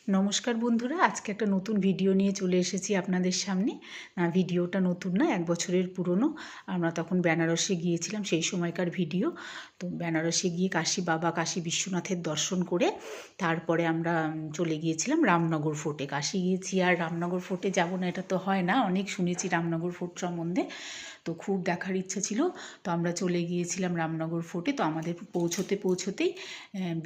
নমস্কার বন্ধুরা, আজকে একটা নতুন ভিডিও নিয়ে চলে এসেছি আপনাদের সামনে। ভিডিওটা নতুন না, 1 বছরের পুরনো। আমরা তখন বেনারসে গিয়েছিলাম, সেই সময়কার ভিডিও। তো বেনারসে গিয়ে কাশী বিশ্বনাথের দর্শন করে তারপরে আমরা চলে গিয়েছিলাম রামনগর ফোর্টে। কাশী গিয়েছি আর রামনগর ফোর্টে যাব না এটা তো হয় না, অনেক শুনেছি রামনগর ফোর্ট সম্বন্ধে, তো খুব দেখার ইচ্ছা ছিল। তো আমরা চলে গিয়েছিলাম রামনগর ফোর্টে। তো আমাদের পৌঁছতেই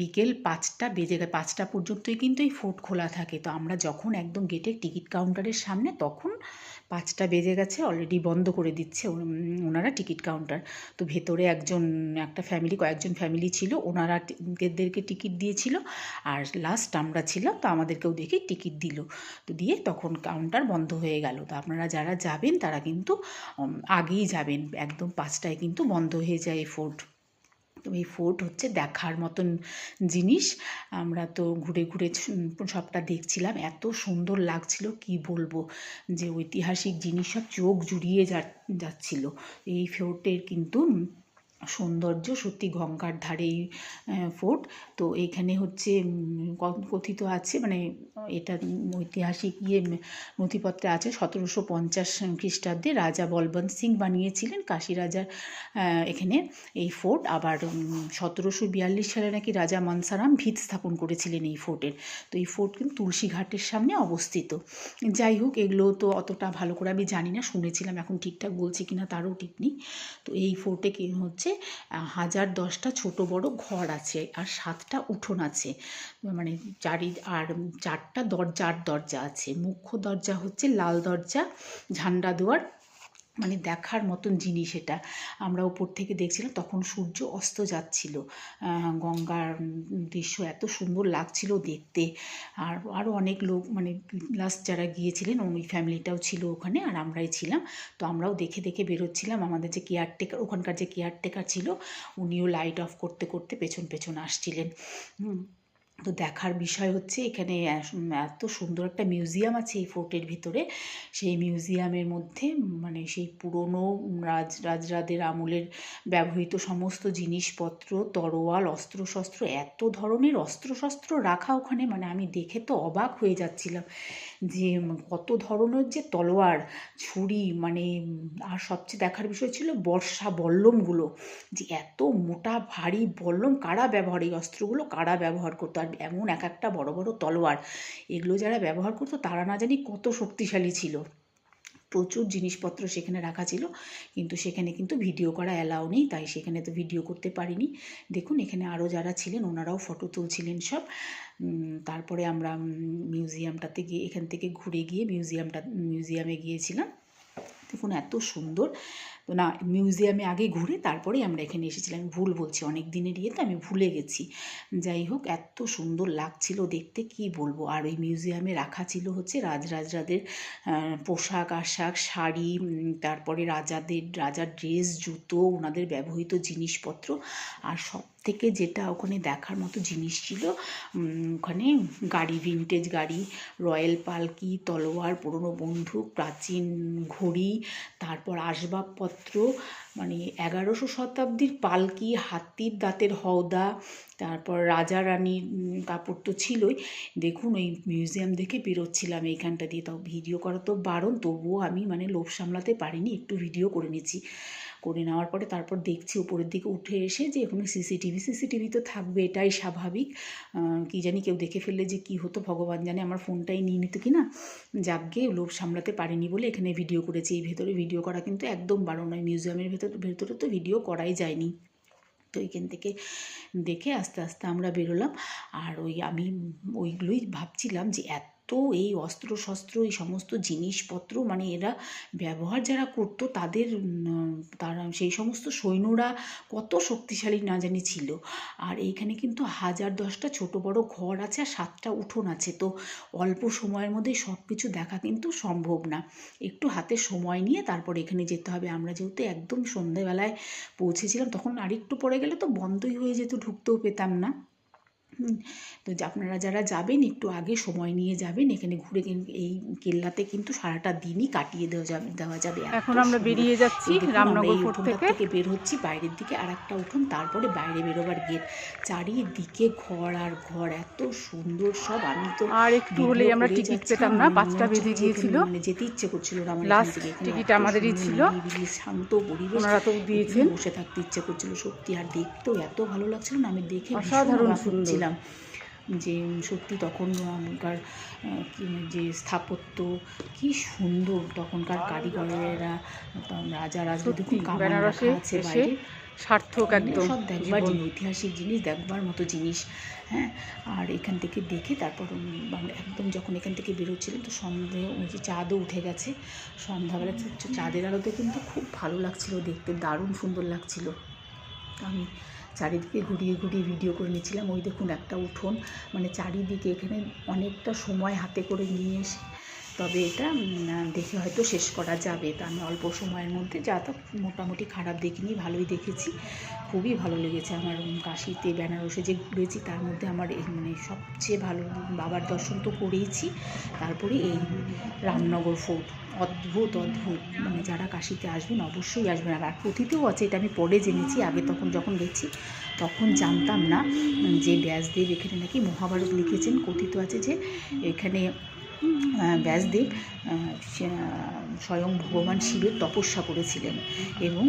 বিকেল 5টা বেজে গেছে। 5টা পর্যন্তই কিন্তু এই ফোর্ট খোলা থাকে। তো আমরা যখন একদম গেটের টিকিট কাউন্টারের সামনে, তখন 5টা বেজে গেছে, অলরেডি বন্ধ করে দিচ্ছে ওনারা টিকিট কাউন্টার। তো ভেতরে কয়েকজন ফ্যামিলি ছিল, ওনারা দেরকে টিকিট দিয়েছিল, আর লাস্ট আমরা ছিলাম। তো আমাদেরকেও দেখে টিকিট দিল, তো দিয়ে তখন কাউন্টার বন্ধ হয়ে গেল। তো আপনারা যারা যাবেন তারা কিন্তু আগেই যাবেন, একদম 5টায় কিন্তু বন্ধ হয়ে যায় এই ফোর্ট। তো এই ফোর্ট হচ্ছে দেখার মতন জিনিস। আমরা তো ঘুরে ঘুরে সবটা দেখছিলাম, এত সুন্দর লাগছিল কি বলবো, যে ঐতিহাসিক জিনিস সব চোখ জুড়িয়ে যাচ্ছিল। এই ফোর্টের কিন্তু সৌন্দর্য সত্যি, গঙ্গার ধারে এই ফোর্ট। তো এইখানে হচ্ছে কথিত আছে, মানে এটা ঐতিহাসিক নথিপত্রে আছে, 1750 খ্রিস্টাব্দে রাজা বলবন্ত সিং বানিয়েছিলেন কাশী রাজার এখানে এই ফোর্ট। আবার 1742 সালে নাকি রাজা মনসারাম ভিত স্থাপন করেছিলেন এই ফোর্টের। তো এই ফোর্ট কিন্তু তুলসী ঘাটের সামনে অবস্থিত। যাই হোক, এগুলো তো অতটা ভালো করে আমি জানি না, শুনেছিলাম, এখন ঠিকঠাক বলছি কিনা তারও ঠিক নেই। তো এই ফোর্টে কি হচ্ছে, 1010টা ছোট বড় ঘর আছে, আর 7টা উঠোন আছে, মানে আর 4টা দরজা আছে। মুখ্য দরজা হচ্ছে লাল দরজা, ঝান্ডা দুয়ার, মানে দেখার মতন জিনিস এটা। আমরা উপর থেকে দেখছিলাম, তখন সূর্য অস্ত যাচ্ছিল, গঙ্গার দৃশ্য এত সুন্দর লাগছিল দেখতে। আর আরও অনেক লোক, মানে লাস্ট যারা গিয়েছিলেন ওই ফ্যামিলিটাও ছিল ওখানে, আর আমরাই ছিলাম। তো আমরাও দেখে দেখে বেরোচ্ছিলাম। আমাদের যে ওখানকার যে কেয়ারটেকার ছিল, উনিও লাইট অফ করতে করতে পেছন পেছন আসছিলেন। তো দেখার বিষয় হচ্ছে, এখানে এত সুন্দর একটা মিউজিয়াম আছে এই ফোর্টের ভিতরে। সেই মিউজিয়ামের মধ্যে মানে সেই পুরনো রাজরাদের আমলের ব্যবহৃত সমস্ত জিনিসপত্র, তরোয়াল, অস্ত্রশস্ত্র, এত ধরনের অস্ত্রশস্ত্র রাখা ওখানে, মানে আমি দেখে তো অবাক হয়ে যাচ্ছিলাম যে কত ধরনের যে তলোয়ার, ছুরি, মানে আর সবচেয়ে দেখার বিষয় ছিল বল্লমগুলো, যে এত মোটা ভারী বল্লম এই অস্ত্রগুলো কারা ব্যবহার করতো। আর এমন এক একটা বড় বড় তলোয়ার, এগুলো যারা ব্যবহার করতো তারা না জানি কত শক্তিশালী ছিল। প্রচুর জিনিসপত্র সেখানে রাখা ছিল, কিন্তু সেখানে কিন্তু ভিডিও করা অ্যালাউ নেই, তাই সেখানে তো ভিডিও করতে পারিনি। দেখুন এখানে আরও যারা ছিলেন ওনারাও ফটো তুলছিলেন সব। তারপরে আমরা এখান থেকে ঘুরে গিয়ে মিউজিয়ামে গিয়েছিলাম। দেখুন এত সুন্দর। তো না, মিউজিয়ামে আগে ঘুরে তারপরেই আমরা এখানে এসেছিলাম। ভুল বলছি, অনেক দিনের তো আমি ভুলে গেছি। যাই হোক, এত সুন্দর লাগছিল দেখতে কি বলবো। আর ওই মিউজিয়ামে রাখা ছিল হচ্ছে রাজরাদের পোশাক আশাক, শাড়ি, তারপরে রাজার ড্রেস, জুতো, ওনাদের ব্যবহৃত জিনিসপত্র। আর সব থেকে যেটা ওখানে দেখার মতো জিনিস ছিল, ওখানে ভিনটেজ গাড়ি, রয়্যাল পালকি, তলোয়ার, পুরনো বন্দুক, প্রাচীন ঘড়ি, তারপর আসবাবপত্র, মানে 11শো শতাব্দীর পালকি, হাতির দাঁতের হওদা, তারপর রাজা রানীর কাপড় তো ছিলই। দেখুন ওই মিউজিয়াম দেখে বেরোচ্ছিলাম এইখানটা দিয়ে, তাও ভিডিও করা তো বারণ, তবুও আমি মানে লোভ সামলাতে পারিনি, একটু ভিডিও করে নিচ্ছি। করে নেওয়ার পরে তারপর দেখছি উপরের দিকে উঠে এসে যে এখানে সিসিটিভি তো থাকবে, এটাই স্বাভাবিক। কি জানি কেউ দেখে ফেললে যে কি হতো ভগবান জানে, আমার ফোনটাই নিয়ে নিত কি না। যাকগে, লোভ সামলাতে পারিনি বলে এখানে ভিডিও করেছি। এই ভেতরে ভিডিও করা কিন্তু একদম বারণ নয়, মিউজিয়ামের ভেতরে তো ভিডিও করাই যায়নি। তো এখান থেকে দেখে আস্তে আস্তে আমরা বেরোলাম। আর আমি ওইগুলোই ভাবছিলাম যে এই অস্ত্রশস্ত্র, এই সমস্ত জিনিসপত্র, মানে এরা ব্যবহার যারা করতো তারা সেই সমস্ত সৈন্যরা কত শক্তিশালী না জানি ছিল। আর এইখানে কিন্তু 1010টা ছোট বড় ঘর আছে, আর 7টা উঠোন আছে। তো অল্প সময়ের মধ্যে সব কিছু দেখা কিন্তু সম্ভব না, একটু হাতে সময় নিয়ে তারপর এখানে যেতে হবে। আমরা যেহেতু একদম সন্ধেবেলায় পৌঁছেছিলাম, তখন আরেকটু পরে গেলে তো বন্ধই হয়ে যেত, ঢুকতেও পেতাম না। তো আপনারা যারা যাবেন একটু আগে সময় নিয়ে যাবেন, এখানে ঘুরে এই কেল্লাতে কিন্তু সারাটা দিনই কাটিয়ে দেওয়া যাবে। এখন আমরা বেরিয়ে যাচ্ছি রামনগর ফোর্ট থেকে বের হচ্ছি বাইরের দিকে, আর একটা উঠোন, তারপরে বাইরে বেরোবার গেট, চারিদিকে ঘর আর ঘর, এত সুন্দর সব। আমি তো আর একটু হলেই আমরা টিকিট পেতাম না, 5টা বেজে গিয়েছিল, মানে যেতে ইচ্ছে করছিল না আমার। লাস্ট টিকিট আমাদেরই ছিল, শান্ত পরিবেশ, ওনারা তো দিয়েছেন, বসে থাকতে ইচ্ছে করছিল সত্যি। আর দেখতেও এত ভালো লাগছিল না, আমি দেখে অসাধারণ সুন্দর যে সত্যি তখনকার যে স্থাপত্য কি সুন্দর, তখনকার কারিগরেরা, রাজা রাজনীতি বেনারসে এসে সার্থক একদম সব দেখবার ঐতিহাসিক জিনিস, দেখবার মতো জিনিস। হ্যাঁ, আর এখান থেকে দেখে তারপর একদম যখন এখান থেকে বেরোচ্ছিলাম তো সন্ধ্যে, ওই যে চাঁদও উঠে গেছে, সন্ধ্যাবেলা চাঁদের আলোতে কিন্তু খুব ভালো লাগছিল দেখতে, দারুণ সুন্দর লাগছিল। আমি চারিদিকে ঘুরিয়ে ঘুরিয়ে ভিডিও করে নিয়েছিলাম। ওই দেখুন একটা উঠোন, মানে চারিদিকে এখানে অনেকটা সময় হাতে করে নিয়ে এসে তবে এটা দেখে হয়তো শেষ করা যাবে। তা আমি অল্প সময়ের মধ্যে যা তো মোটামুটি খারাপ দেখিনি, ভালোই দেখেছি, খুবই ভালো লেগেছে আমার। কাশিতে বেনারসে যে ঘুরেছি তার মধ্যে আমার মানে সবচেয়ে ভালো, বাবার দর্শন তো করেইছি, তারপরে এই রামনগর ফোর্ট, অদ্ভুত অদ্ভুত, মানে যারা কাশিতে আসবেন অবশ্যই আসবেন। আর পুঁথিতেও আছে, এটা আমি পরে জেনেছি, আগে তখন যখন গেছি তখন জানতাম না যে ব্যাসদেব এখানে নাকি মহাভারত লিখেছেন। কথিত আছে যে এখানে ব্যাসদেব স্বয়ং ভগবান শিবের তপস্যা করেছিলেন এবং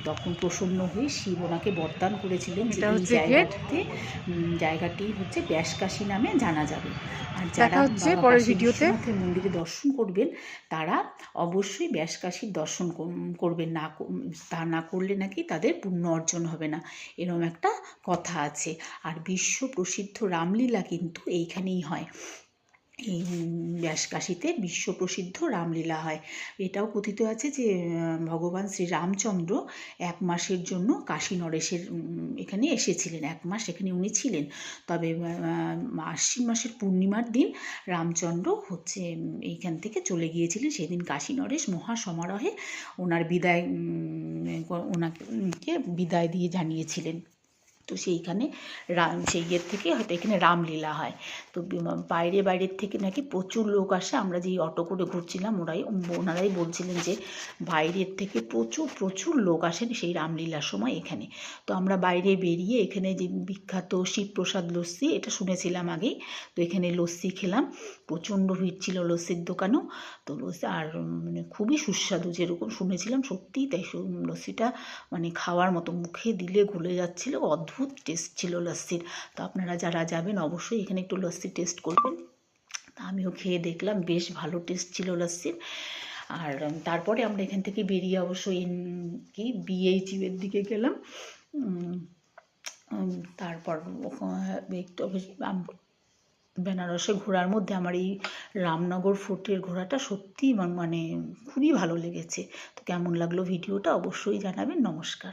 তখন প্রসন্ন হয়ে শিব ওনাকে বরদান করেছিলেন যে এই জায়গাটি হচ্ছে ব্যাসকাশী নামে জানা যাবে। আর যারা পরের ভিডিওতে মন্দিরে দর্শন করবেন তারা অবশ্যই ব্যাসকাশীর দর্শন করবেন, তা না করলে নাকি তাদের পুণ্য অর্জন হবে না, এরকম একটা কথা আছে। আর বিশ্ব প্রসিদ্ধ রামলীলা কিন্তু এইখানেই হয়, এই ব্যাসকাশীতে বিশ্ব প্রসিদ্ধ রামলীলা হয়। এটাও কথিত আছে যে ভগবান শ্রীরামচন্দ্র 1 মাসের জন্য কাশী নরেশের এখানে এসেছিলেন, 1 মাস এখানে উনি ছিলেন। তবে আশ্বিন মাসের পূর্ণিমার দিন রামচন্দ্র হচ্ছে এইখান থেকে চলে গিয়েছিলেন, সেদিন কাশী নরেশ মহাসমারোহে ওনার ওনাকে বিদায় দিয়ে জানিয়েছিলেন। তো সেইখানে সেই ইয়ের থেকে হয়তো এখানে রামলীলা হয়। তো বাইরের থেকে নাকি প্রচুর লোক আসে। আমরা যেই অটো করে ঘুরছিলাম ওনারাই বলছিলেন যে বাইরের থেকে প্রচুর লোক আসেন সেই রামলীলার সময় এখানে। তো আমরা বাইরে বেরিয়ে এখানে যে বিখ্যাত শিবপ্রসাদ লস্যি, এটা শুনেছিলাম আগেই, তো এখানে লস্যি খেলাম, প্রচণ্ড ভিড় ছিল লস্যির দোকানেও। তো লস্যি আর মানে খুবই সুস্বাদু, যেরকম শুনেছিলাম সত্যিই তাই, লস্যিটা মানে খাওয়ার মতো, মুখে দিলে গলে যাচ্ছিল, অদ্ভুত টেস্ট ছিল লস্যির। তো আপনারা যারা যাবেন অবশ্যই এখানে একটু লস্যি টেস্ট করবেন। তা আমিও খেয়ে দেখলাম, বেশ ভালো টেস্ট ছিল লস্যির। আর তারপরে আমরা এখান থেকে বেরিয়ে অবশ্যই BHU এর দিকে গেলাম। তারপর একটু বেনারসে ঘোরার মধ্যে আমার এই রামনগর ফোর্টের ঘোরাটা সত্যিই মানে খুবই ভালো লেগেছে। তো কেমন লাগলো ভিডিওটা অবশ্যই জানাবেন। নমস্কার।